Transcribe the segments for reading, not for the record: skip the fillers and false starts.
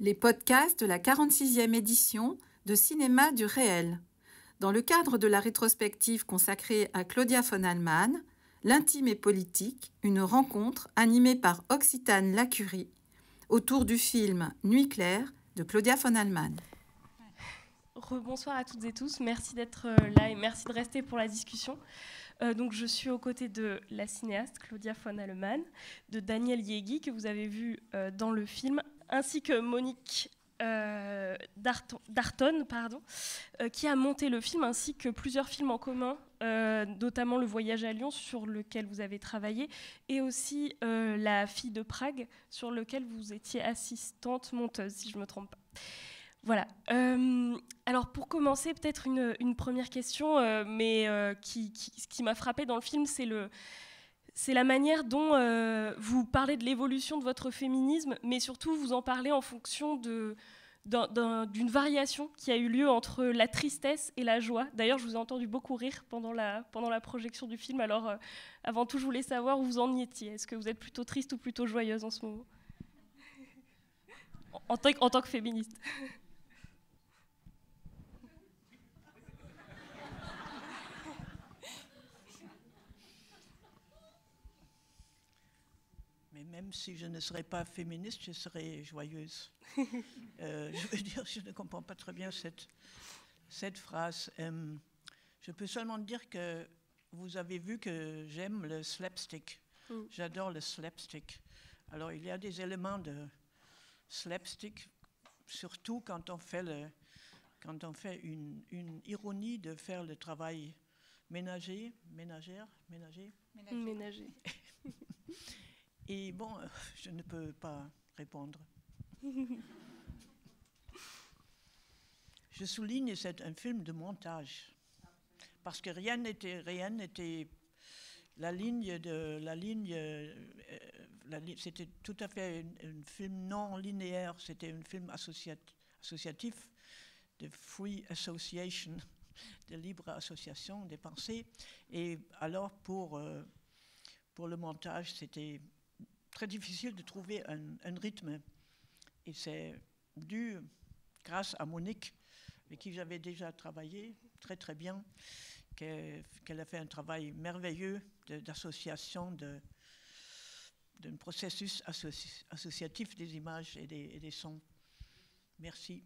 les podcasts de la 46e édition de Cinéma du réel. Dans le cadre de la rétrospective consacrée à Claudia von Allmann, L'intime et politique, une rencontre animée par Occitane Lacurie autour du film Nuit claire de Claudia von Allmann. Rebonsoir à toutes et tous, merci d'être là et merci de rester pour la discussion. Donc je suis aux côtés de la cinéaste Claudia von Allmann, de Daniel Yegui que vous avez vu dans le film, ainsi que Monique Darton, qui a monté le film, ainsi que plusieurs films en commun, notamment Le Voyage à Lyon, sur lequel vous avez travaillé, et aussi La fille de Prague, sur lequel vous étiez assistante monteuse, si je ne me trompe pas. Voilà. Alors pour commencer, peut-être une première question, ce qui m'a frappée dans le film, c'est la manière dont vous parlez de l'évolution de votre féminisme, mais surtout vous en parlez en fonction d'une variation qui a eu lieu entre la tristesse et la joie. D'ailleurs, je vous ai entendu beaucoup rire pendant la projection du film. Alors, avant tout, je voulais savoir où vous en étiez. Est-ce que vous êtes plutôt triste ou plutôt joyeuse en ce moment, en tant que féministe? Mais même si je ne serais pas féministe, je serais joyeuse. Je veux dire, je ne comprends pas très bien cette phrase. Je peux seulement dire que vous avez vu que j'aime le slapstick. J'adore le slapstick. Alors, il y a des éléments de slapstick, surtout quand on fait une ironie de faire le travail ménager. Et bon, je ne peux pas répondre. Je souligne, c'est un film de montage, parce que rien n'était, c'était tout à fait un film non linéaire, c'était un film associatif, de free association, de libre association des pensées. Et alors pour le montage, c'était très difficile de trouver un rythme. Et c'est dû, grâce à Monique, avec qui j'avais déjà travaillé très très bien, qu'elle a fait un travail merveilleux d'association d'un processus associatif des images et des sons. Merci.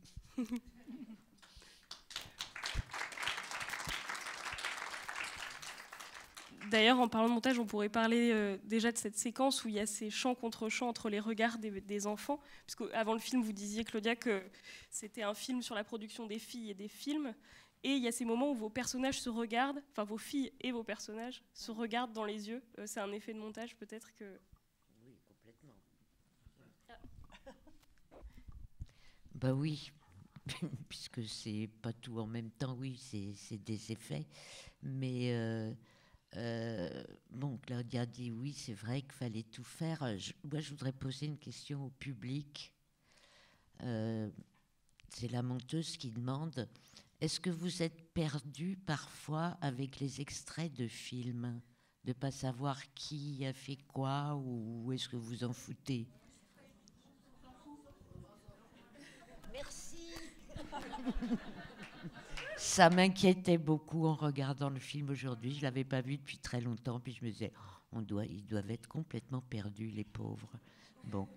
D'ailleurs, en parlant de montage, on pourrait parler déjà de cette séquence où il y a ces chants contre chants entre les regards des enfants. Puisque avant le film, vous disiez, Claudia, que c'était un film sur la production des filles et des films. Et il y a ces moments où vos personnages se regardent, enfin vos filles et vos personnages se regardent dans les yeux. C'est un effet de montage peut-être que... Oui, complètement. Bah oui, puisque c'est pas tout en même temps, oui, c'est des effets. Mais... bon, Claudia dit oui, c'est vrai qu'il fallait tout faire. Moi, je voudrais poser une question au public. C'est la monteuse qui demande, est-ce que vous êtes perdu parfois avec les extraits de films, de ne pas savoir qui a fait quoi, ou est-ce que vous en foutez? Merci. Ça m'inquiétait beaucoup en regardant le film aujourd'hui. Je ne l'avais pas vu depuis très longtemps. Puis je me disais, ils doivent être complètement perdus, les pauvres. Bon,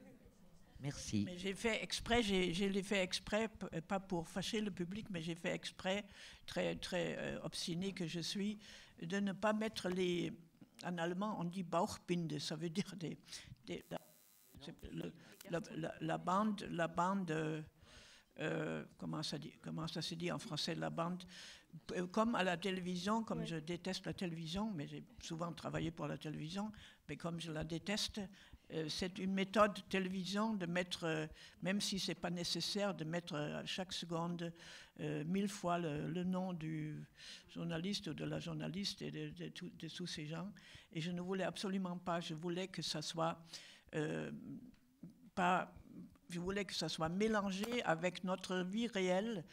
merci. Mais j'ai fait exprès, je l'ai fait exprès, pas pour fâcher le public, mais j'ai fait exprès, très, très obstiné que je suis, de ne pas mettre les... En allemand, on dit Bauchbinde, ça veut dire la bande... comment ça se dit en français, la bande, comme à la télévision, comme ouais. Je déteste la télévision, mais j'ai souvent travaillé pour la télévision, mais comme je la déteste, c'est une méthode télévision de mettre, même si ce n'est pas nécessaire, de mettre à chaque seconde 1000 fois le nom du journaliste ou de la journaliste et de tous ces gens. Et je ne voulais absolument pas, je voulais que ça soit je voulais que ça soit mélangé avec notre vie réelle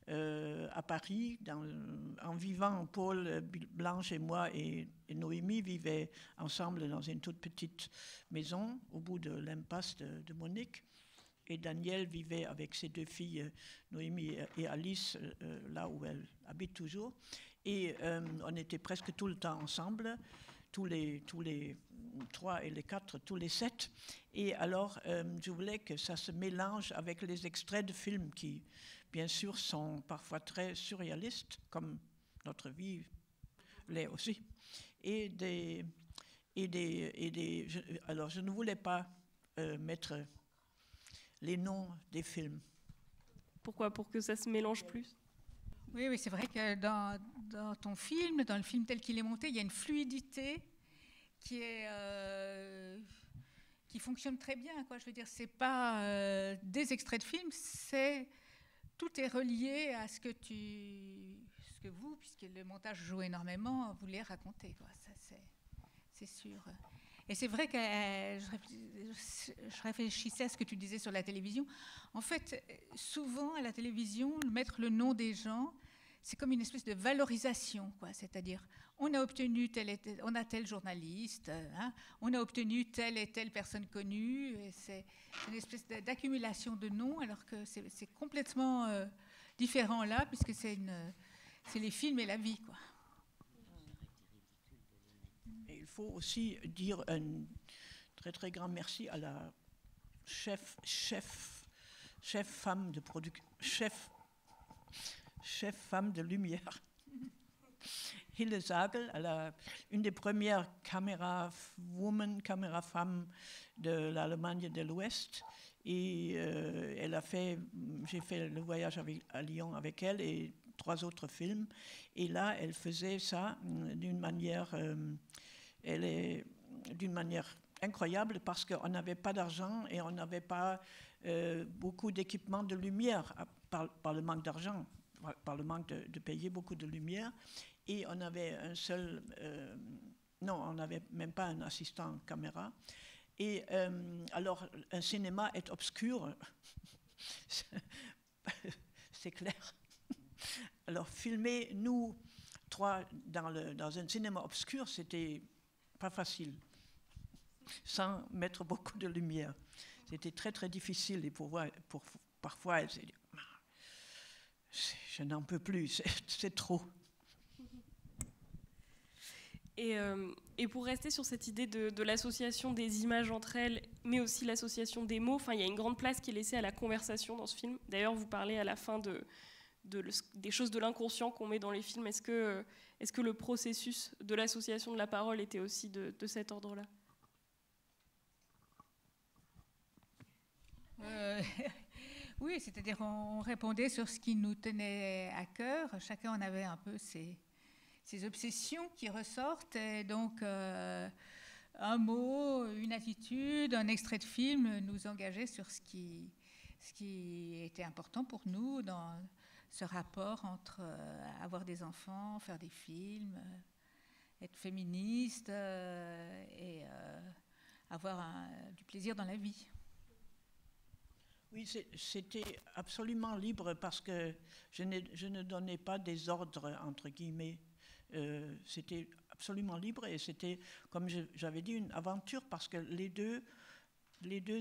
à Paris. En vivant, Paul, Blanche et moi et Noémie vivaient ensemble dans une toute petite maison au bout de l'impasse de Monique. et Daniel vivaient avec ses 2 filles, Noémie et Alice, là où elles habitent toujours. Et on était presque tout le temps ensemble, tous les 3 et les 4, tous les 7. Et alors, je voulais que ça se mélange avec les extraits de films qui, bien sûr, sont parfois très surréalistes, comme notre vie l'est aussi. Alors, je ne voulais pas mettre les noms des films. Pourquoi? Pour que ça se mélange plus? Oui, oui, c'est vrai que dans ton film, dans le film tel qu'il est monté, il y a une fluidité qui fonctionne très bien, quoi. Je veux dire, c'est pas des extraits de films, tout est relié à ce que vous, puisque le montage joue énormément, voulez raconter, quoi. Ça, c'est sûr. Et c'est vrai que je réfléchissais à ce que tu disais sur la télévision. En fait, souvent à la télévision, mettre le nom des gens, c'est comme une espèce de valorisation, quoi. C'est-à-dire, on a obtenu on a tel journaliste, hein, on a obtenu telle et telle personne connue. Et c'est une espèce d'accumulation de noms, alors que c'est complètement différent là, puisque c'est les films et la vie, quoi. Et il faut aussi dire un très très grand merci à la chef femme de production, chef femme de lumière, Hille Sagel, une des premières caméra-femmes de l'Allemagne de l'Ouest. Et j'ai fait le voyage à Lyon avec elle et 3 autres films. Et là, elle faisait ça d'une manière incroyable, parce qu'on n'avait pas d'argent et on n'avait pas beaucoup d'équipements de lumière par le manque d'argent, par le manque de payer beaucoup de lumière. Et on avait on n'avait même pas un assistant caméra. Et alors, un cinéma est obscur, c'est clair. Alors, filmer, nous 3, dans un cinéma obscur, c'était pas facile, sans mettre beaucoup de lumière. C'était très, très difficile. Et parfois, elle s'est dit, je n'en peux plus, c'est trop. Et pour rester sur cette idée de l'association des images entre elles, mais aussi l'association des mots, il y a une grande place qui est laissée à la conversation dans ce film. D'ailleurs, vous parlez à la fin des choses de l'inconscient qu'on met dans les films. Est-ce que le processus de l'association de la parole était aussi de cet ordre-là? Oui, c'est-à-dire on répondait sur ce qui nous tenait à cœur. Chacun en avait un peu ses obsessions qui ressortent. Et donc, un mot, une attitude, un extrait de film nous engageait sur ce qui était important pour nous dans ce rapport entre avoir des enfants, faire des films, être féministe et avoir du plaisir dans la vie. Oui, c'était absolument libre, parce que je ne donnais pas des ordres, entre guillemets. C'était absolument libre, et c'était, comme j'avais dit, une aventure, parce que les deux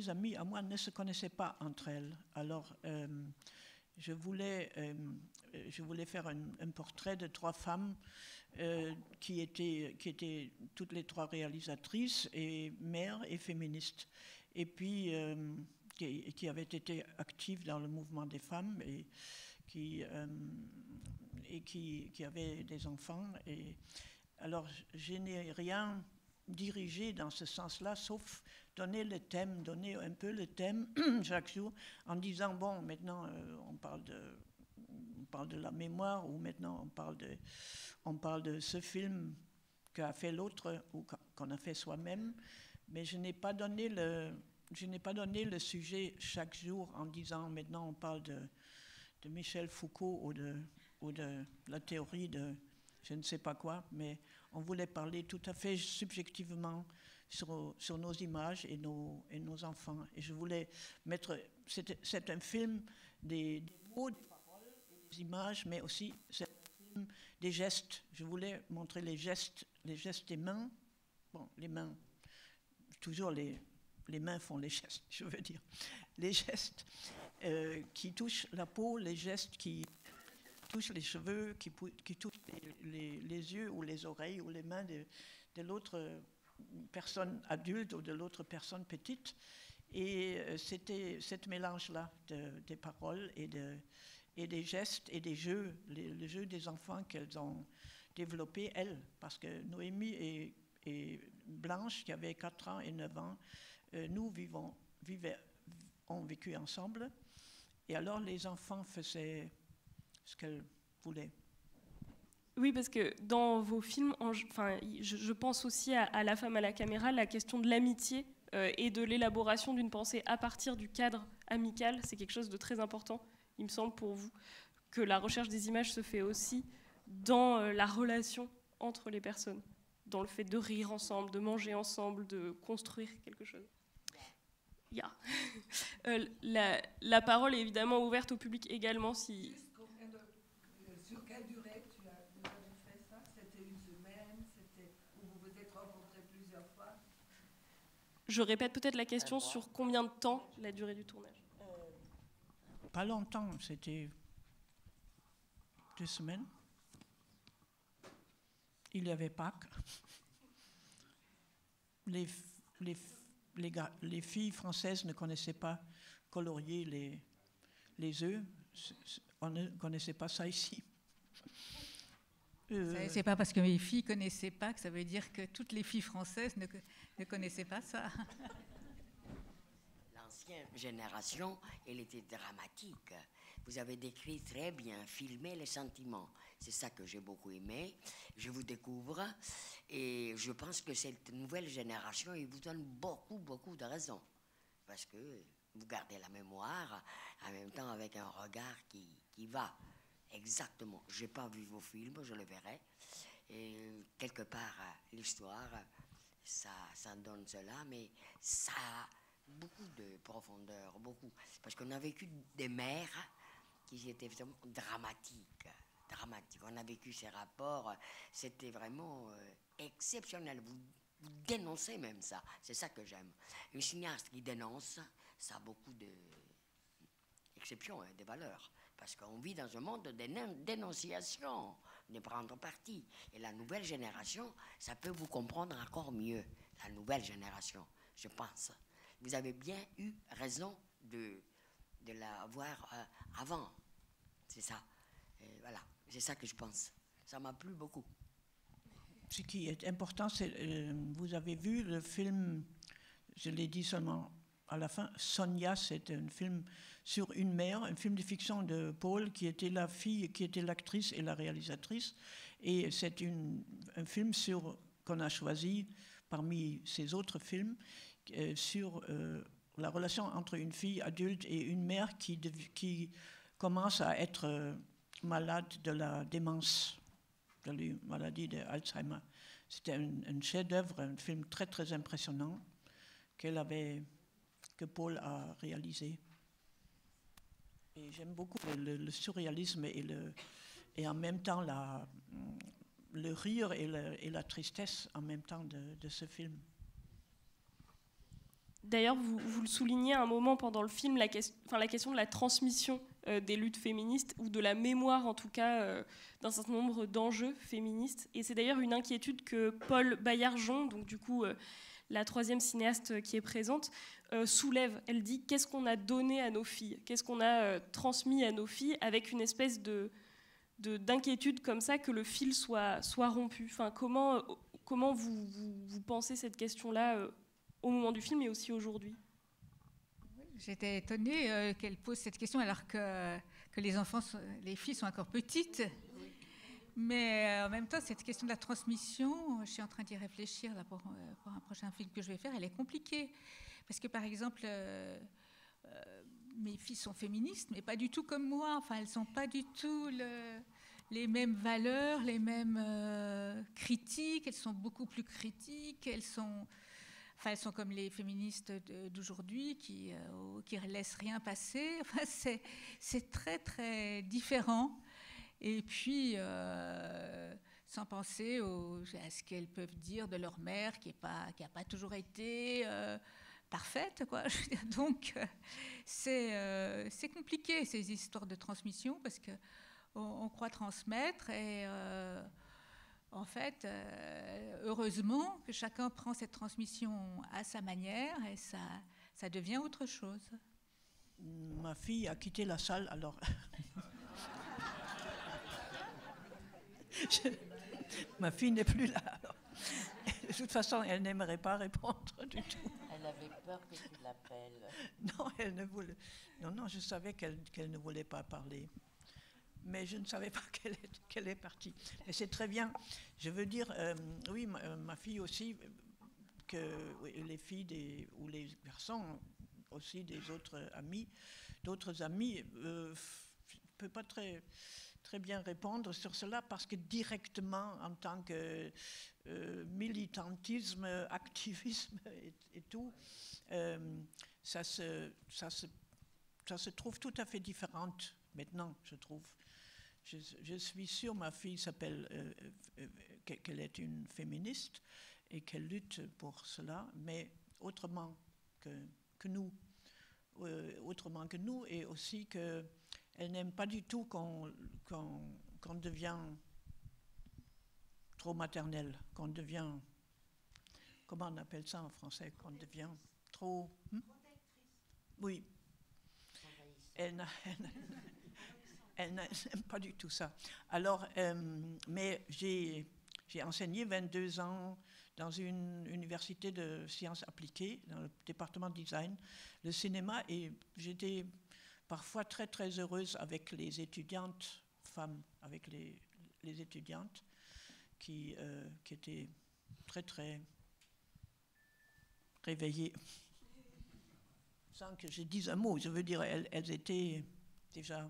amies à moi ne se connaissaient pas entre elles. Alors, je voulais faire un portrait de 3 femmes qui étaient toutes les 3 réalisatrices et mères et féministes, et puis qui avaient été actives dans le mouvement des femmes et qui avaient des enfants. Et alors, je n'ai rien dirigé dans ce sens-là, sauf donner un peu le thème chaque jour, en disant, bon, maintenant on parle de la mémoire, ou maintenant on parle de ce film qu'a fait l'autre ou qu'on a fait soi-même, mais je n'ai pas donné le sujet chaque jour en disant, maintenant on parle de Michel Foucault ou de la théorie de je ne sais pas quoi, mais on voulait parler tout à fait subjectivement sur nos images et nos enfants. Et je voulais mettre, c'est un film des mots, des paroles, des images, mais aussi c'est un film des gestes. Je voulais montrer les gestes des mains. Bon, les mains, toujours les mains font les gestes, je veux dire, les gestes qui touchent la peau, les gestes qui touchent les cheveux, qui touchent les yeux ou les oreilles ou les mains de l'autre personne adulte ou de l'autre personne petite. Et c'était ce mélange-là des paroles et des gestes et des jeux, les jeux des enfants qu'elles ont développés, elles, parce que Noémie et Blanche, qui avaient 4 ans et 9 ans, nous ont vécu ensemble. Et alors les enfants faisaient ce qu'elles voulaient. Oui, parce que dans vos films, je pense aussi à La femme à la caméra, la question de l'amitié et de l'élaboration d'une pensée à partir du cadre amical, c'est quelque chose de très important, il me semble, pour vous, que la recherche des images se fait aussi dans la relation entre les personnes, dans le fait de rire ensemble, de manger ensemble, de construire quelque chose. Yeah. La parole est évidemment ouverte au public également. Si... Sur quelle durée vous avez fait ça? C'était une semaine? Ou vous vous êtes rencontrés plusieurs fois? Je répète peut-être la question sur combien de temps la durée du tournage? Pas longtemps, c'était 2 semaines. Il y avait Pâques. Les filles françaises ne connaissaient pas colorier les œufs. On ne connaissait pas ça ici. C'est pas parce que mes filles ne connaissaient pas que ça veut dire que toutes les filles françaises ne connaissaient pas ça. L'ancienne génération, elle était dramatique. Vous avez décrit très bien, filmé les sentiments. C'est ça que j'ai beaucoup aimé. Je vous découvre et je pense que cette nouvelle génération, il vous donne beaucoup, beaucoup de raisons. Parce que vous gardez la mémoire, en même temps avec un regard qui va exactement. Je n'ai pas vu vos films, je le verrai. Et quelque part, l'histoire, ça donne cela, mais ça a beaucoup de profondeur, beaucoup. Parce qu'on a vécu des mères qui étaient vraiment dramatiques. On a vécu ces rapports, c'était vraiment exceptionnel. Vous dénoncez même ça, c'est ça que j'aime. Une cinéaste qui dénonce, ça a beaucoup d'exceptions, des valeurs. Parce qu'on vit dans un monde de dénonciation, de prendre parti. Et la nouvelle génération, ça peut vous comprendre encore mieux. La nouvelle génération, je pense. Vous avez bien eu raison de la voir avant. C'est ça. Et voilà, c'est ça que je pense. Ça m'a plu beaucoup. Ce qui est important, c'est vous avez vu le film, je l'ai dit seulement à la fin, Sonia, c'est un film sur une mère, un film de fiction de Paul, qui était la fille, qui était l'actrice et la réalisatrice. Et c'est un film qu'on a choisi parmi ces autres films sur la relation entre une fille adulte et une mère qui commence à être malade de la démence, de la maladie d'Alzheimer. C'était un chef-d'œuvre, un film très très impressionnant que Paul a réalisé. Et j'aime beaucoup le surréalisme et en même temps le rire et la tristesse en même temps de ce film. D'ailleurs, vous le soulignez à un moment pendant le film, la question de la transmission des luttes féministes, ou de la mémoire en tout cas d'un certain nombre d'enjeux féministes. Et c'est d'ailleurs une inquiétude que Paul Baillargeon, donc du coup la 3e cinéaste qui est présente, soulève. Elle dit: qu'est-ce qu'on a donné à nos filles? Qu'est-ce qu'on a transmis à nos filles, avec une espèce d'inquiétude comme ça que le fil soit rompu. Enfin, comment vous pensez cette question-là au moment du film et aussi aujourd'hui? J'étais étonnée qu'elle pose cette question alors que les filles sont encore petites. Mais en même temps, cette question de la transmission, je suis en train d'y réfléchir là, pour un prochain film que je vais faire, elle est compliquée. Parce que par exemple, mes filles sont féministes, mais pas du tout comme moi. Enfin, elles n'ont pas du tout les mêmes valeurs, les mêmes critiques. Elles sont beaucoup plus critiques. Elles sont comme les féministes d'aujourd'hui qui ne laissent rien passer. Enfin, c'est très, très différent. Et puis, sans penser à ce qu'elles peuvent dire de leur mère, qui n'a pas toujours été parfaite, quoi. Je veux dire, donc, c'est compliqué, ces histoires de transmission, parce qu'on croit transmettre et... en fait, heureusement que chacun prend cette transmission à sa manière et ça devient autre chose. Ma fille a quitté la salle, alors... Ma fille n'est plus là. Alors. De toute façon, elle n'aimerait pas répondre du tout. Elle avait peur que tu l'appelles. Non, elle ne voulait... Non, je savais qu'elle ne voulait pas parler. Mais je ne savais pas qu'elle est partie. Mais c'est très bien. Je veux dire, oui, ma fille aussi, que oui, les filles ou les garçons aussi des autres amis, ne peuvent pas très bien répondre sur cela parce que directement, en tant que militantisme, activisme et tout, ça se trouve tout à fait différente maintenant, je trouve. Je suis sûre, ma fille s'appelle, qu'elle est une féministe et qu'elle lutte pour cela, mais autrement que nous. Autrement que nous, et aussi qu'elle n'aime pas du tout qu'on devient trop maternel, qu'on devient, comment on appelle ça en français, qu'on devient trop... Oui. Elle n'aime pas du tout ça. Alors, mais j'ai enseigné 22 ans dans une université de sciences appliquées, dans le département de design, le cinéma, et j'étais parfois très, très heureuse avec les étudiantes femmes, avec les étudiantes qui étaient très, très réveillées. Sans que je dise un mot, je veux dire, elles étaient déjà...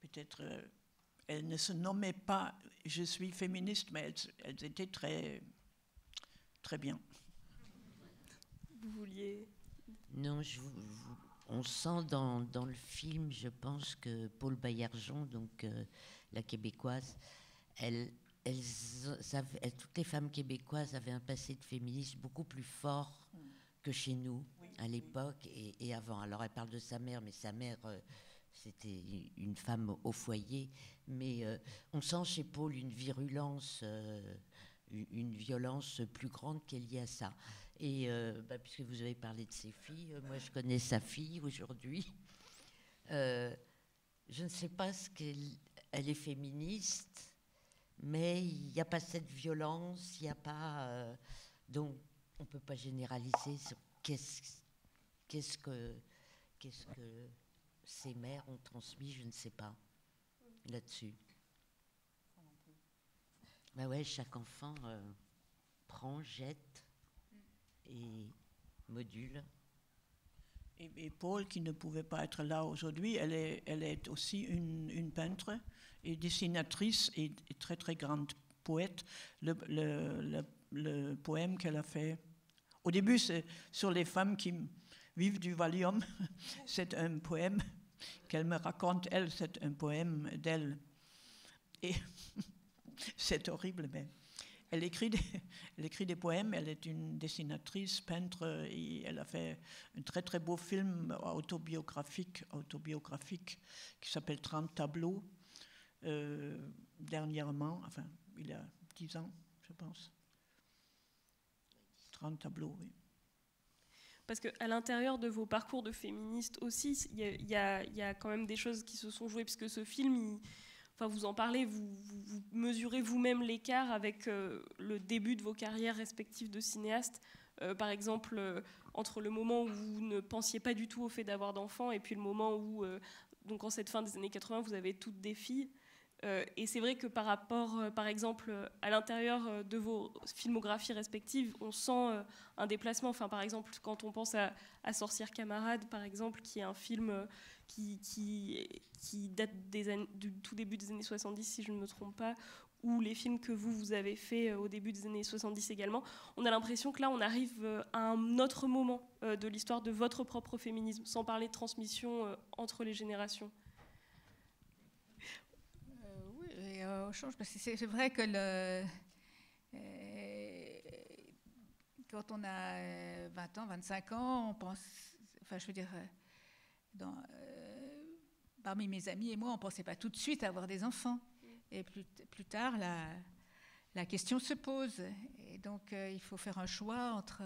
peut-être elles ne se nommaient pas je suis féministe, mais elles étaient très très bien. Vous vouliez... Non, on sent dans le film, je pense que Paul Baillargeon, donc la québécoise, toutes les femmes québécoises avaient un passé de féminisme beaucoup plus fort que chez nous, à l'époque et avant. Alors elle parle de sa mère, mais sa mère, c'était une femme au foyer. Mais on sent chez Paul une virulence, une violence plus grande qui est liée à ça. Et puisque vous avez parlé de ses filles, moi je connais sa fille aujourd'hui. Je ne sais pas elle est féministe, mais il n'y a pas cette violence, il n'y a pas... donc on ne peut pas généraliser sur qu'est-ce que ces mères ont transmis, je ne sais pas, là-dessus. Ben ouais, chaque enfant prend, jette et module. Et Paul, qui ne pouvait pas être là aujourd'hui, elle est aussi une peintre et dessinatrice et très très grande poète. Le poème qu'elle a fait, au début c'est sur les femmes qui vivent du Valium, c'est un poème qu'elle me raconte, elle, c'est un poème d'elle. Et c'est horrible, mais elle écrit des poèmes, elle est une dessinatrice, peintre, et elle a fait un très très beau film autobiographique qui s'appelle 30 tableaux, dernièrement, enfin, il y a 10 ans, je pense. 30 tableaux, oui. Parce qu'à l'intérieur de vos parcours de féministes aussi, il y a quand même des choses qui se sont jouées, puisque ce film, vous en parlez, vous mesurez vous-même l'écart avec le début de vos carrières respectives de cinéastes. Par exemple, entre le moment où vous ne pensiez pas du tout au fait d'avoir d'enfants et puis le moment où, donc en cette fin des années 80, vous avez toutes des filles. Et c'est vrai que par rapport, par exemple, à l'intérieur de vos filmographies respectives, on sent un déplacement. Enfin, par exemple, quand on pense à Sorcière camarade, par exemple, qui est un film qui date du tout début des années 70, si je ne me trompe pas, ou les films que vous avez faits au début des années 70 également, on a l'impression que là, on arrive à un autre moment de l'histoire de votre propre féminisme, sans parler de transmission entre les générations. On change, parce que c'est vrai que quand on a 20 ans, 25 ans, on pense, enfin je veux dire, parmi mes amis et moi, on ne pensait pas tout de suite à avoir des enfants. Et plus tard, la question se pose. Et donc, il faut faire un choix entre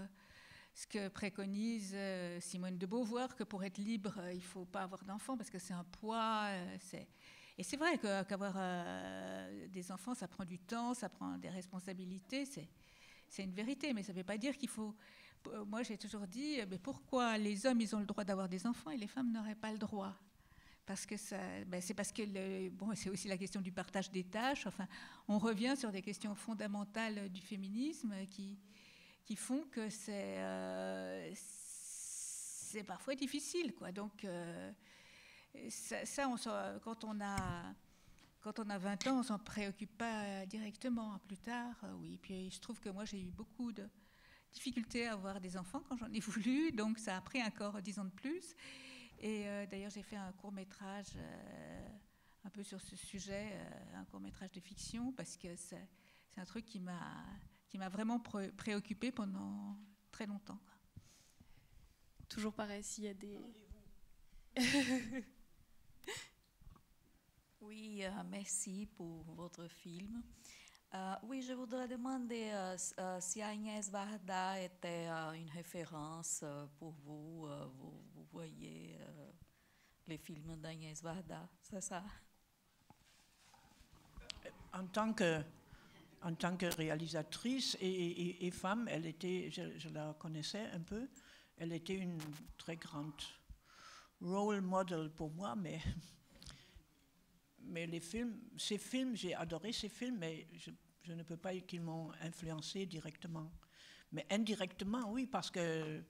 ce que préconise Simone de Beauvoir, que pour être libre, il ne faut pas avoir d'enfants parce que c'est un poids. Et c'est vrai qu'avoir des enfants, ça prend du temps, ça prend des responsabilités, c'est une vérité, mais ça ne veut pas dire qu'il faut... Moi, j'ai toujours dit, mais pourquoi les hommes, ils ont le droit d'avoir des enfants et les femmes n'auraient pas le droit? Parce que c'est parce que c'est aussi la question du partage des tâches. Enfin, on revient sur des questions fondamentales du féminisme qui font que c'est parfois difficile, quoi. Donc quand on a 20 ans, on s'en préoccupe pas directement. Plus tard, oui. Puis je trouve que moi j'ai eu beaucoup de difficultés à avoir des enfants quand j'en ai voulu, donc ça a pris encore 10 ans de plus. Et d'ailleurs, j'ai fait un court-métrage un peu sur ce sujet, un court-métrage de fiction, parce que c'est un truc qui m'a vraiment préoccupée pendant très longtemps. Toujours pareil, s'il y a des... Oui, merci pour votre film. Oui, je voudrais demander si Agnès Varda était une référence pour vous. Vous voyez les films d'Agnès Varda, c'est ça? En tant que réalisatrice et femme, elle était, je la connaissais un peu, elle était une très grande role model pour moi, mais ces films, j'ai adoré ces films, mais je ne peux pas dire qu'ils m'ont influencé directement. Mais indirectement, oui, parce qu'il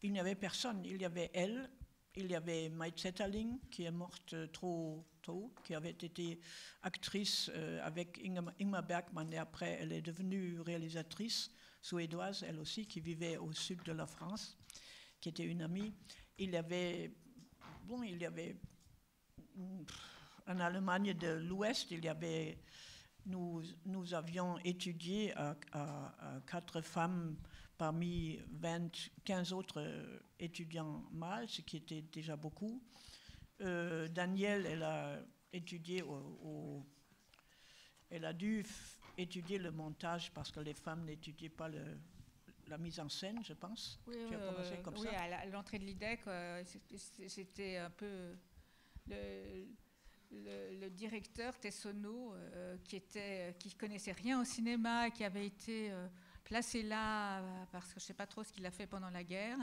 n'y avait personne. Il y avait elle, il y avait Maït Zetterling, qui est morte trop tôt, qui avait été actrice avec Ingmar Bergman, et après elle est devenue réalisatrice suédoise, elle aussi, qui vivait au sud de la France, qui était une amie. Il y avait en Allemagne de l'Ouest, nous avions étudié à 4 femmes parmi 15 autres étudiants mâles, ce qui était déjà beaucoup. Danielle, elle a étudié elle a dû étudier le montage parce que les femmes n'étudiaient pas la mise en scène, je pense. Oui, tu as commencé comme ça. Oui, à l'entrée de l'IDEC, c'était un peu le directeur Tessonneau, qui connaissait rien au cinéma, qui avait été placé là parce que je ne sais pas trop ce qu'il a fait pendant la guerre.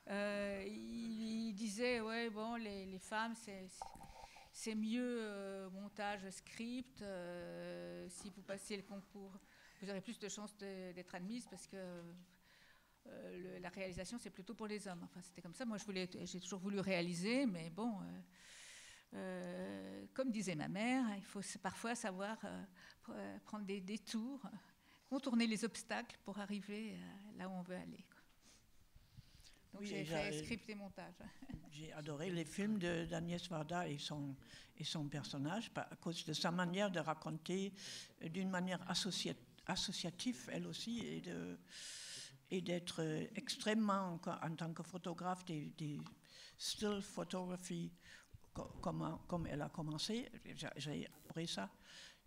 Il disait, ouais, bon, les femmes, c'est mieux montage, script. Si vous passez le concours, vous aurez plus de chances d'être admise parce que la réalisation, c'est plutôt pour les hommes. Enfin, c'était comme ça. Moi, j'ai toujours voulu réaliser, mais bon, comme disait ma mère, il faut parfois savoir prendre des détours, contourner les obstacles pour arriver là où on veut aller, quoi. Donc oui, j'ai fait script et montage. J'ai adoré les films d'Agnès Varda et son personnage à cause de sa manière de raconter d'une manière associative, elle aussi, et d'être extrêmement, en tant que photographe, des still photography, comme elle a commencé. J'ai adoré ça,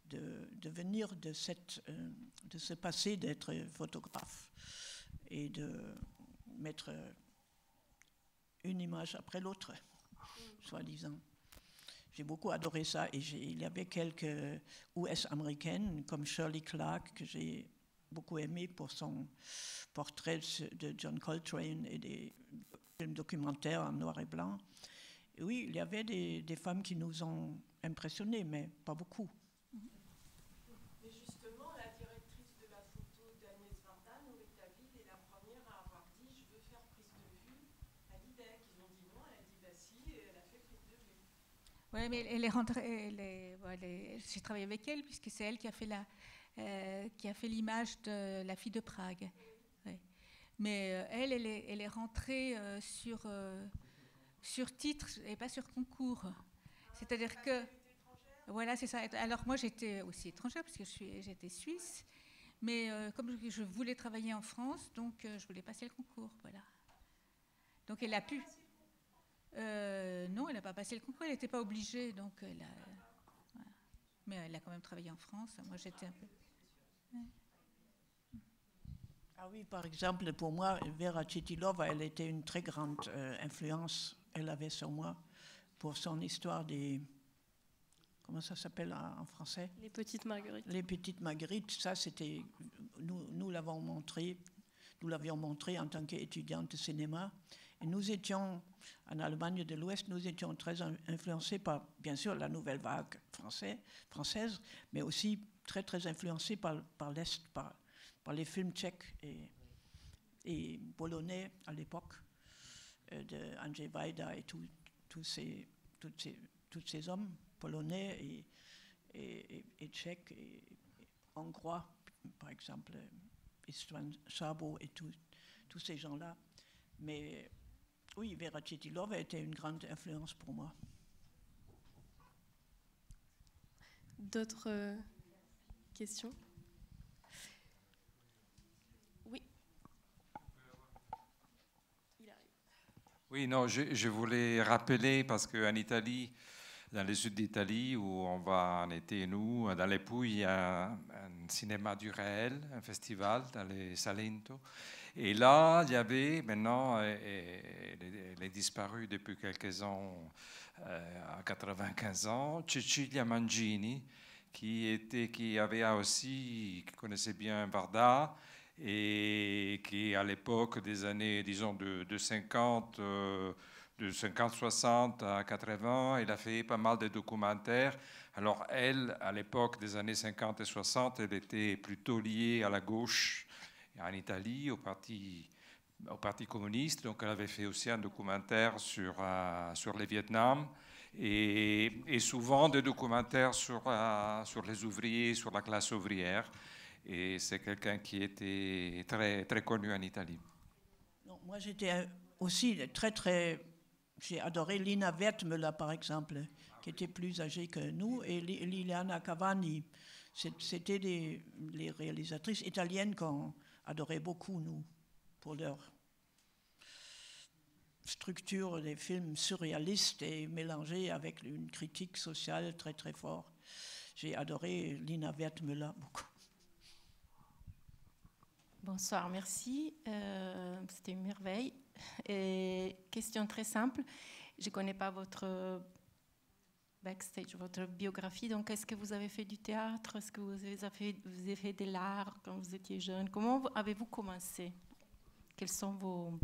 de venir de ce passé d'être photographe et de mettre une image après l'autre, soi-disant. J'ai beaucoup adoré ça, et il y avait quelques US américaines comme Shirley Clark que j'ai beaucoup aimé pour son portrait de John Coltrane et des films documentaires en noir et blanc. Et oui, il y avait des femmes qui nous ont impressionnés, mais pas beaucoup. Mais justement, la directrice de la photo d'Agnès Varda, Noé David, est la première à avoir dit « je veux faire prise de vue » à l'IDEC. Ils ont dit non, elle a dit « bah si », et elle a fait prise de vue. Oui, mais elle est rentrée, j'ai travaillé avec elle, puisque c'est elle qui a fait l'image de La fille de Prague. Ouais. Mais elle est rentrée sur titre et pas sur concours. C'est-à-dire que... Voilà, c'est ça. Alors moi, j'étais aussi étrangère, parce que j'étais suisse, Mais comme je voulais travailler en France, donc je voulais passer le concours, voilà. Donc elle a pu. Non, elle n'a pas passé le concours, elle n'était pas obligée, donc elle a. Voilà. Mais elle a quand même travaillé en France. Moi, j'étais un peu. Ouais. Ah oui, par exemple, pour moi, Vera Chytilova, elle était une très grande influence, elle avait sur moi, pour son histoire des... Comment ça s'appelle en français? Les petites marguerites. Les petites marguerites, ça c'était... Nous l'avions montré en tant qu'étudiante de cinéma. Et nous étions, en Allemagne de l'Ouest, nous étions très influencés par, bien sûr, la nouvelle vague française, mais aussi très, très influencés par l'Est, par les films tchèques et polonais à l'époque, de Andrzej Wajda et tous ces hommes polonais et tchèques et hongrois, par exemple, István Szabó et tous ces gens-là. Mais oui, Vera Chytilova a été une grande influence pour moi. D'autres questions? Oui. Il arrive. Oui, non, je voulais rappeler, parce qu'en Italie, dans le sud d'Italie, où on va en été, nous, dans les Pouilles, il y a un cinéma du réel, un festival dans les Salento. Et là, il y avait maintenant, elle est disparue depuis quelques ans, à 95 ans, Cecilia Mangini, qui avait aussi, qui connaissait bien Varda, et qui, à l'époque des années, disons, de 50-60 à 80, elle a fait pas mal de documentaires. Alors elle, à l'époque des années 50 et 60, elle était plutôt liée à la gauche en Italie, au parti communiste. Donc elle avait fait aussi un documentaire sur le Vietnam et souvent des documentaires sur les ouvriers, sur la classe ouvrière. Et c'est quelqu'un qui était très, très connu en Italie. Non, moi, j'étais aussi très... J'ai adoré Lina Wertmüller, par exemple, qui était plus âgée que nous, et Liliana Cavani. C'était les réalisatrices italiennes qu'on adorait beaucoup, nous, pour leur structure des films surréalistes et mélangés avec une critique sociale très, très forte. J'ai adoré Lina Wertmüller beaucoup. Bonsoir, merci. C'était une merveille. Et question très simple. Je ne connais pas votre backstage, votre biographie. Donc, est-ce que vous avez fait du théâtre? Est-ce que vous avez fait de l'art quand vous étiez jeune? Comment avez-vous commencé? Quels ont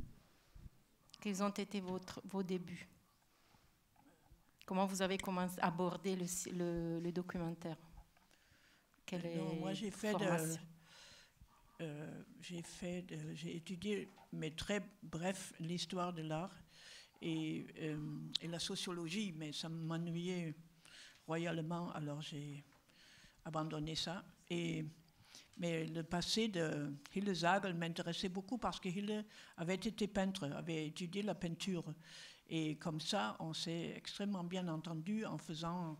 été vos débuts? Comment vous avez commencé à aborder le documentaire? Moi, j'ai étudié, mais très bref, l'histoire de l'art et la sociologie, mais ça m'ennuyait royalement, alors j'ai abandonné ça. Mais le passé de Hille Zagel m'intéressait beaucoup parce que Hille avait été peintre, avait étudié la peinture. Et comme ça, on s'est extrêmement bien entendu en faisant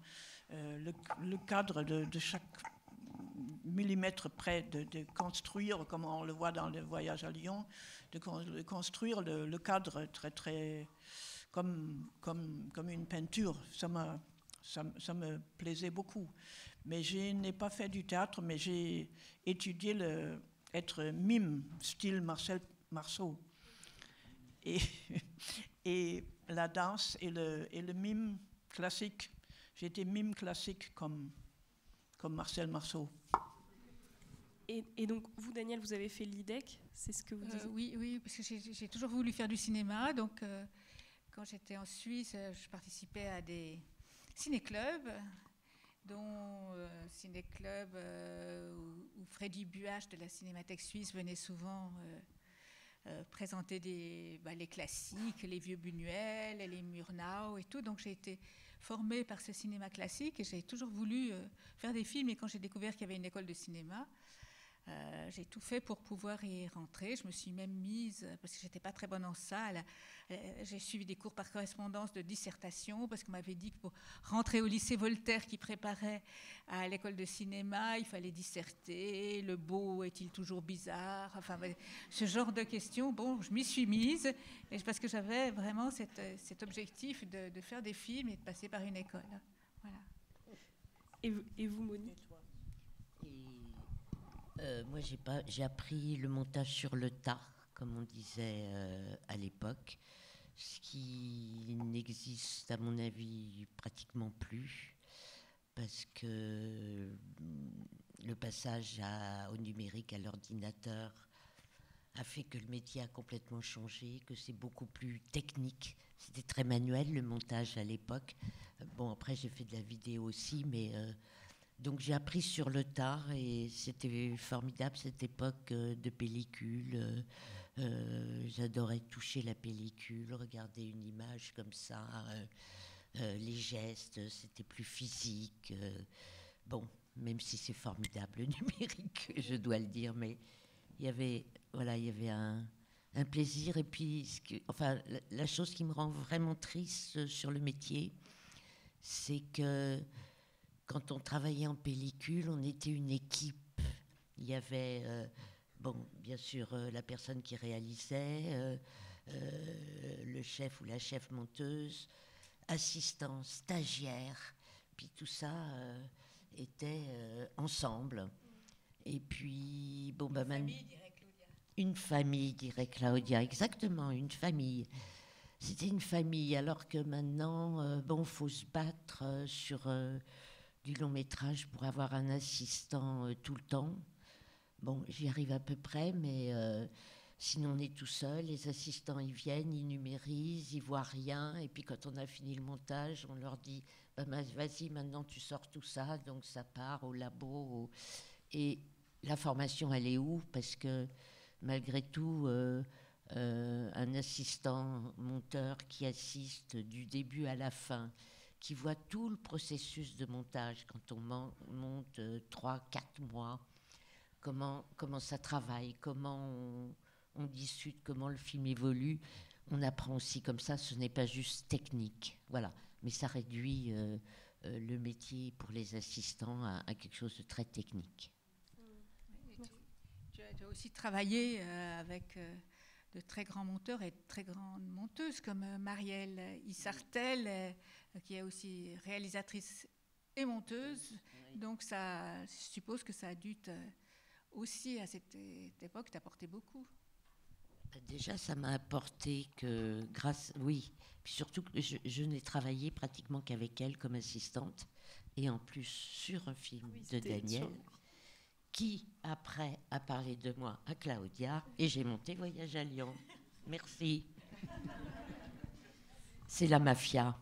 le cadre de chaque millimètre près, de construire, comme on le voit dans le voyage à Lyon, de construire le cadre très, très, comme une peinture. Ça me plaisait beaucoup. Mais je n'ai pas fait du théâtre, mais j'ai étudié être mime, style Marcel Marceau. Et la danse et le mime classique. J'étais mime classique comme Marcel Marceau. Et donc, vous, Daniel, vous avez fait l'IDEC, c'est ce que vous disiez? Oui, parce que j'ai toujours voulu faire du cinéma. Donc, quand j'étais en Suisse, je participais à des ciné-clubs, dont ciné-club où Freddy Buach de la Cinémathèque suisse venait souvent présenter les classiques, les vieux Buñuel, les Murnau et tout. Donc, j'ai été formée par ce cinéma classique et j'ai toujours voulu faire des films. Et quand j'ai découvert qu'il y avait une école de cinéma J'ai tout fait pour pouvoir y rentrer. Je me suis même mise, parce que j'étais pas très bonne en salle, j'ai suivi des cours par correspondance de dissertation, parce qu'on m'avait dit que pour rentrer au lycée Voltaire qui préparait à l'école de cinéma, il fallait disserter, le beau est-il toujours bizarre, enfin ce genre de questions. Bon, je m'y suis mise, et parce que j'avais vraiment cet objectif de faire des films et de passer par une école. Voilà. Et vous, Monique? Moi, j'ai appris le montage sur le tas, comme on disait à l'époque, ce qui n'existe, à mon avis, pratiquement plus, parce que le passage au numérique, à l'ordinateur, a fait que le métier a complètement changé, que c'est beaucoup plus technique. C'était très manuel, le montage à l'époque. Bon, après, j'ai fait de la vidéo aussi, mais... donc j'ai appris sur le tard et c'était formidable cette époque de pellicule. J'adorais toucher la pellicule, regarder une image comme ça, les gestes, c'était plus physique. Bon, même si c'est formidable le numérique, je dois le dire, mais il y avait un plaisir. Et puis, la chose qui me rend vraiment triste sur le métier, c'est que quand on travaillait en pellicule, on était une équipe. Il y avait, bien sûr, la personne qui réalisait, le chef ou la chef monteuse, assistant, stagiaire, puis tout ça était ensemble. Et puis, une famille, dirait Claudia, exactement, une famille. C'était une famille, alors que maintenant, faut se battre sur... du long métrage pour avoir un assistant tout le temps. Bon, j'y arrive à peu près, mais sinon on est tout seul. Les assistants, ils viennent, ils numérisent, ils voient rien. Et puis quand on a fini le montage, on leur dit vas-y, maintenant tu sors tout ça. Donc ça part au labo. Et la formation, elle est où? Parce que malgré tout, un assistant monteur qui assiste du début à la fin, qui voit tout le processus de montage, quand on monte 3-4 mois, comment ça travaille, comment on discute, comment le film évolue. On apprend aussi comme ça, ce n'est pas juste technique. Voilà. Mais ça réduit le métier pour les assistants à quelque chose de très technique. Tu as aussi travaillé avec... de très grands monteurs et de très grandes monteuses comme Marielle Issartel, qui est aussi réalisatrice et monteuse. Oui. Donc ça, je suppose que ça a dû aussi à cette époque t'apporter beaucoup. Déjà, ça m'a apporté que oui, puis surtout que je n'ai travaillé pratiquement qu'avavec elle comme assistante, et en plus sur un film de Daniel, qui après a parlé de moi à Claudia, et j'ai monté Voyage à Lyon. Merci. C'est la mafia.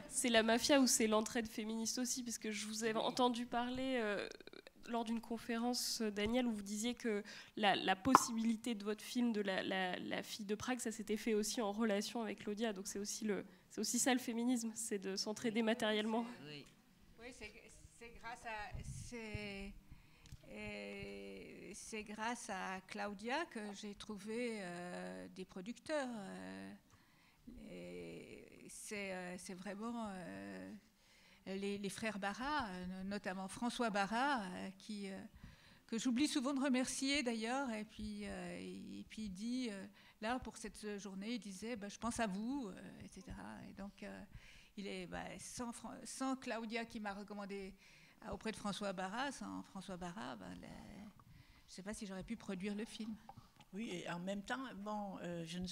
C'est la mafia ou c'est l'entraide féministe aussi, parce que je vous ai entendu parler lors d'une conférence, Daniel, où vous disiez que la possibilité de votre film de la fille de Prague, ça s'était fait aussi en relation avec Claudia. Donc c'est aussi ça le féminisme, c'est de s'entraider matériellement. Oui, c'est grâce à... c'est grâce à Claudia que j'ai trouvé des producteurs. C'est vraiment les frères Barra, notamment François Barra, que j'oublie souvent de remercier d'ailleurs. Et puis il dit, là pour cette journée, il disait je pense à vous, etc. Et donc il est sans Claudia qui m'a recommandé auprès de François Barra, sans François Barra, je ne sais pas si j'aurais pu produire le film. Oui, et en même temps, je ne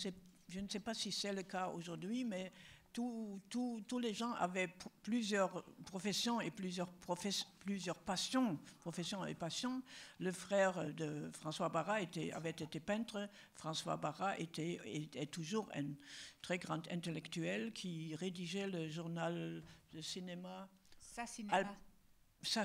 sais pas si c'est le cas aujourd'hui, mais tous les gens avaient plusieurs professions et plusieurs passions, professions et passions. Le frère de François Barra avait été peintre. François Barra est toujours un très grand intellectuel qui rédigeait le journal de cinéma. Ça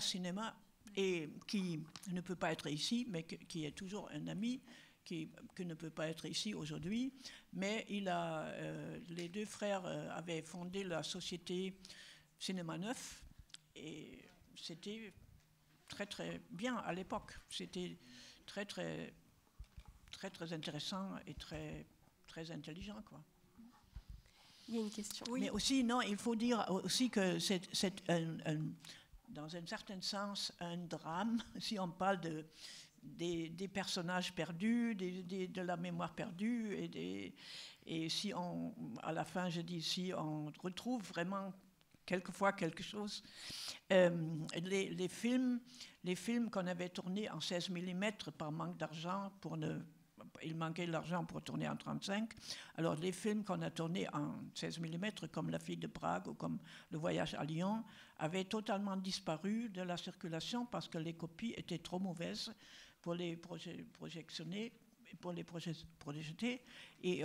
Cinéma, et qui ne peut pas être ici, mais qui est toujours un ami, qui ne peut pas être ici aujourd'hui. Mais les deux frères avaient fondé la société Cinéma Neuf, et c'était très très bien à l'époque. C'était très très très très intéressant et très très intelligent, quoi. Il y a une question. Oui. Mais aussi, non, il faut dire aussi que c'est dans un certain sens un drame, si on parle des personnages perdus, de la mémoire perdue, et si on, à la fin, je dis, si on retrouve vraiment quelquefois quelque chose. Les films qu'on avait tournés en 16 mm par manque d'argent, il manquait de l'argent pour tourner en 35. Alors les films qu'on a tournés en 16 mm, comme La fille de Prague ou comme Le voyage à Lyon, avaient totalement disparu de la circulation parce que les copies étaient trop mauvaises pour les projectionner, pour les projeter, et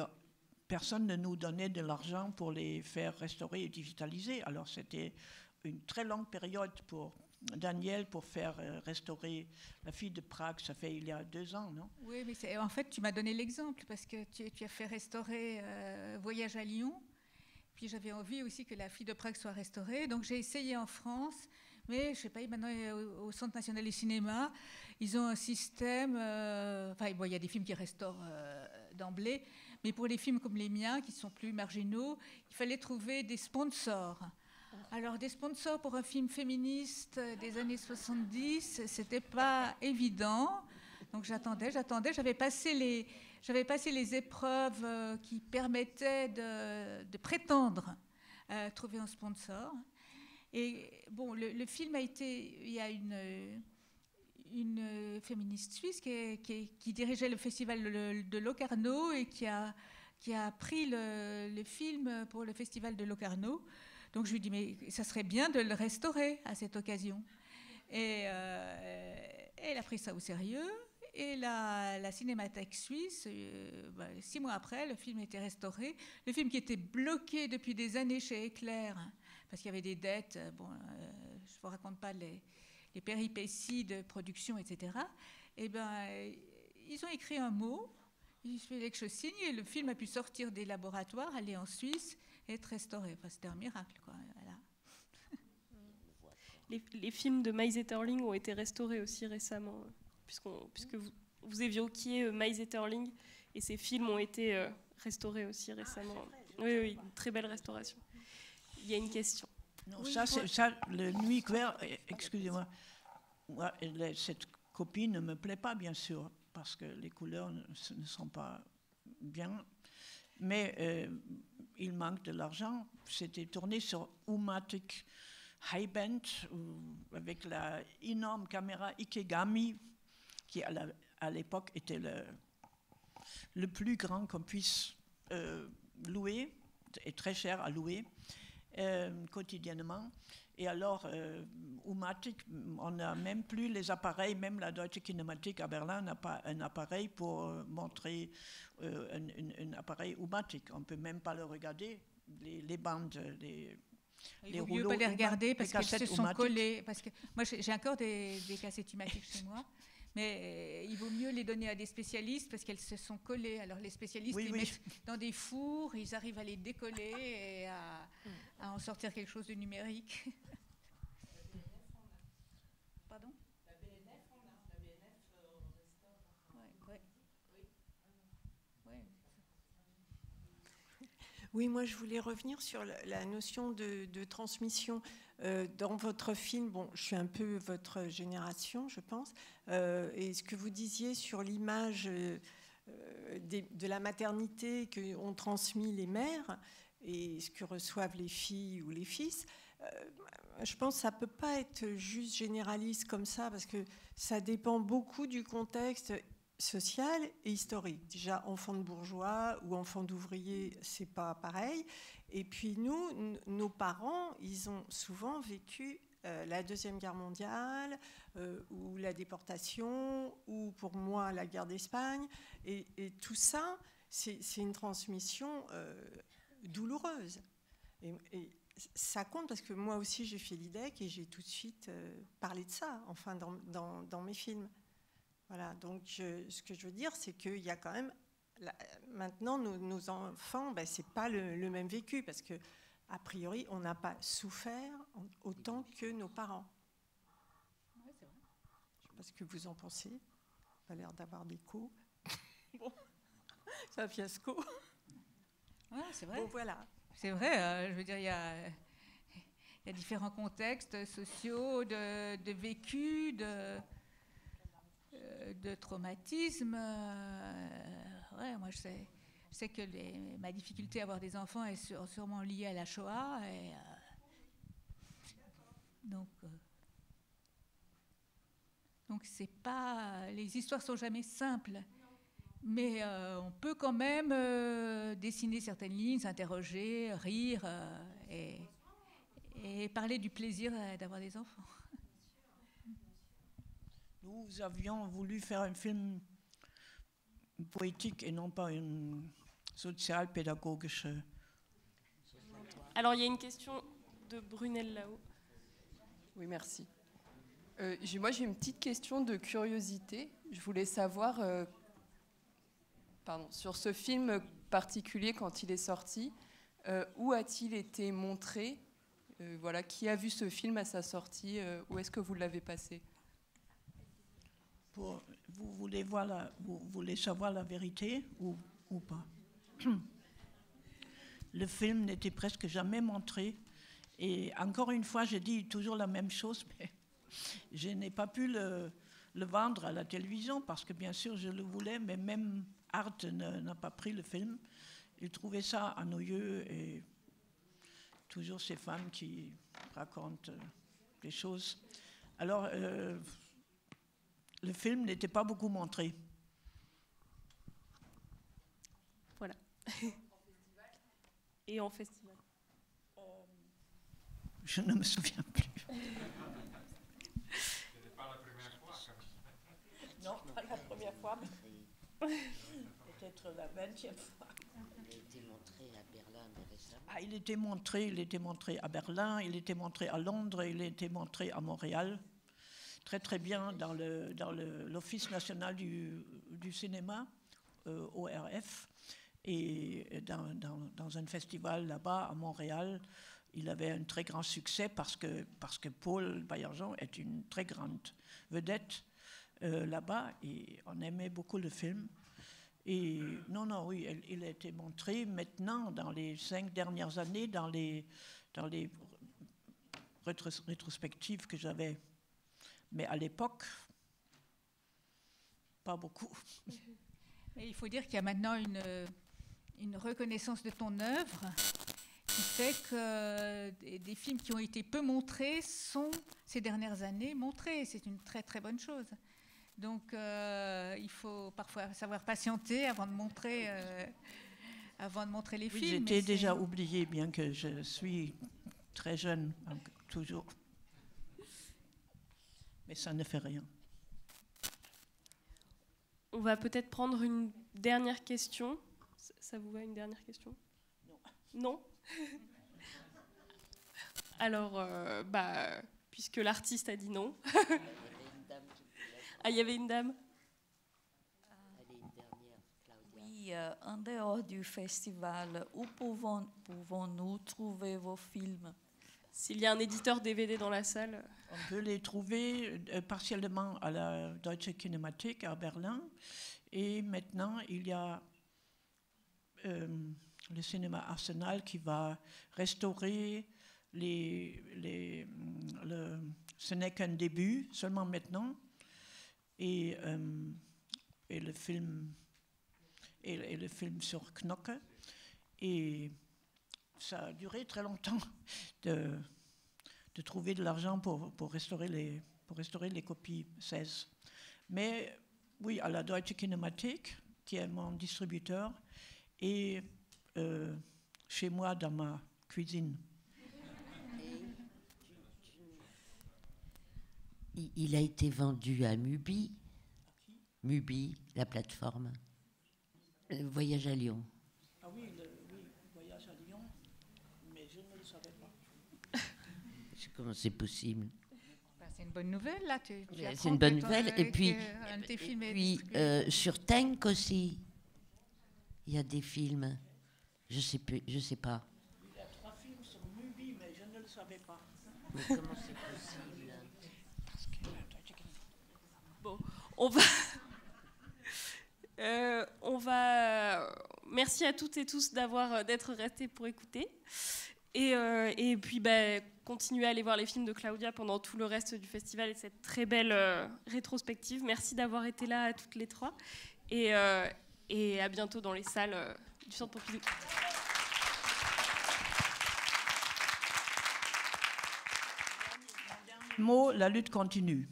personne ne nous donnait de l'argent pour les faire restaurer et digitaliser. Alors c'était une très longue période pour Daniel pour faire restaurer La fille de Prague. Ça fait il y a 2 ans, non? Oui, mais en fait, tu m'as donné l'exemple parce que tu as fait restaurer Voyage à Lyon. Puis j'avais envie aussi que La fille de Prague soit restaurée. Donc j'ai essayé en France, mais je ne sais pas, maintenant au Centre national du cinéma, ils ont un système. Enfin, bon, il y a des films qui restaurent d'emblée, mais pour les films comme les miens, qui sont plus marginaux, il fallait trouver des sponsors. Alors, des sponsors pour un film féministe des années 70, c'était pas évident. Donc, j'attendais. J'avais passé les épreuves qui permettaient de prétendre trouver un sponsor. Et bon, le film a été... Il y a une féministe suisse qui dirigeait le festival de Locarno et qui a pris le film pour le festival de Locarno. Donc je lui dis, mais ça serait bien de le restaurer à cette occasion. Et elle a pris ça au sérieux. Et la Cinémathèque suisse, 6 mois après, le film était restauré. Le film qui était bloqué depuis des années chez Éclair, parce qu'il y avait des dettes, je ne vous raconte pas les péripéties de production, etc. Et ils ont écrit un mot, il fallait que je signe, et le film a pu sortir des laboratoires, aller en Suisse, et être restauré. Enfin, c'était un miracle, quoi. Voilà. Les films de Maïs Etterling ont été restaurés aussi récemment, puisque vous évoquiez Maïs Etterling, et ces films ont été restaurés aussi récemment. Oui, une très belle restauration. Il y a une question. Non, oui, ça, le Nuit claire, excusez-moi, cette copie ne me plaît pas, bien sûr, parce que les couleurs ne sont pas bien, mais il manque de l'argent. C'était tourné sur Umatic High Band, avec la énorme caméra Ikegami, qui à l'époque était le plus grand qu'on puisse louer, et très cher à louer. Quotidiennement. Et alors, Umatic, on n'a même plus les appareils, même la Deutsche Kinematik à Berlin n'a pas un appareil pour montrer un appareil Umatic. On ne peut même pas le regarder, les bandes, il vaut mieux pas les regarder parce qu'elles se sont collées. Parce que moi, j'ai encore des cassettes Umatic chez moi. Mais il vaut mieux les donner à des spécialistes parce qu'elles se sont collées. Alors les spécialistes les mettent dans des fours, ils arrivent à les décoller et à en sortir quelque chose de numérique. Pardon ? La BNF, on a. La BNF, on restaure. Oui, moi je voulais revenir sur la notion de transmission. Dans votre film, bon, je suis un peu votre génération, je pense, et ce que vous disiez sur l'image de la maternité qu'ont transmis les mères et ce que reçoivent les filles ou les fils, je pense que ça ne peut pas être juste généraliste comme ça, parce que ça dépend beaucoup du contexte social et historique. Déjà, enfant de bourgeois ou enfant d'ouvrier, c'est pas pareil. Et puis nous, nos parents, ils ont souvent vécu la Deuxième Guerre mondiale, ou la déportation, ou pour moi la guerre d'Espagne. Et tout ça, c'est une transmission douloureuse. Et ça compte parce que moi aussi j'ai fait l'IDEC et j'ai tout de suite parlé de ça, enfin dans mes films. Voilà, donc ce que je veux dire, c'est qu'il y a quand même... Maintenant, nos enfants, ce n'est pas le même vécu, parce qu'a priori, on n'a pas souffert autant que nos parents. Oui, c'est vrai. parce que vous en pensez. Ça a l'air d'avoir d'écho. Bon, c'est un fiasco. Ouais, c'est vrai. Bon, voilà. C'est vrai, je veux dire, il y a différents contextes sociaux, de vécu, de traumatisme. Ouais, moi, je sais que ma difficulté à avoir des enfants est sûrement liée à la Shoah. Et, donc c'est pas, les histoires sont jamais simples, mais on peut quand même dessiner certaines lignes, s'interroger, rire et parler du plaisir d'avoir des enfants. Nous avions voulu faire un film poétique et non pas une social-pédagogique. Alors, il y a une question de Brunel là-haut. Oui, merci. Moi, j'ai une petite question de curiosité. Je voulais savoir, sur ce film particulier, quand il est sorti, où a-t-il été montré? Voilà, qui a vu ce film à sa sortie? Où est-ce que vous l'avez passé? Vous voulez savoir la vérité ou pas? Le film n'était presque jamais montré. Et encore une fois, je dis toujours la même chose, mais je n'ai pas pu le vendre à la télévision parce que bien sûr je le voulais, mais même Art n'a pas pris le film. Il trouvait ça ennuyeux et toujours ces femmes qui racontent des choses. Alors, le film n'était pas beaucoup montré. Voilà. Et en festival? Je ne me souviens plus. C'était pas la première fois. Non, pas la première fois, mais peut-être la 20e fois. Il a été montré à Berlin récemment. Ah, il était montré à Berlin, il était montré à Londres, il était montré à Montréal. Très très bien dans l'Office national du cinéma, ORF, et dans un festival là-bas à Montréal. Il avait un très grand succès parce que Paul Baillargeon est une très grande vedette là-bas et on aimait beaucoup le film. Et oui, il a été montré maintenant dans les 5 dernières années, dans les rétrospectives que j'avais. Mais à l'époque, pas beaucoup. Mais il faut dire qu'il y a maintenant une reconnaissance de ton œuvre qui fait que des films qui ont été peu montrés sont, ces dernières années, montrés. C'est une très très bonne chose. Donc il faut parfois savoir patienter avant de montrer les films. J'étais déjà oubliée, bien que je suis très jeune, toujours. Mais ça ne fait rien. On va peut-être prendre une dernière question. Ça vous va, une dernière question? Non. Alors, puisque l'artiste a dit non. Ah, il y avait une dame. Oui, en dehors du festival, où pouvons-nous trouver vos films? S'il y a un éditeur DVD dans la salle. On peut les trouver partiellement à la Deutsche Kinemathek à Berlin. Et maintenant, il y a le cinéma Arsenal qui va restaurer ce n'est qu'un début, seulement maintenant. Et le film sur Knocke. Et ça a duré très longtemps de trouver de l'argent pour restaurer les copies 16. Mais oui, à la Deutsche Kinemathek, qui est mon distributeur, et chez moi dans ma cuisine. Il a été vendu à Mubi. Mubi, la plateforme. Voyage à Lyon. Ah oui, Voyage à Lyon, mais je ne le savais pas. Comment c'est possible? C'est une bonne nouvelle, là. C'est une bonne nouvelle. Et puis sur Tank aussi, il y a des films. Je sais pas. Il y a 3 films sur Mubi, mais je ne le savais pas. Mais comment c'est possible? Merci à toutes et tous d'être restés pour écouter. Et puis, continuez à aller voir les films de Claudia pendant tout le reste du festival et cette très belle rétrospective. Merci d'avoir été là à toutes les trois. Et à bientôt dans les salles du Centre Pompidou. Mot, la lutte continue.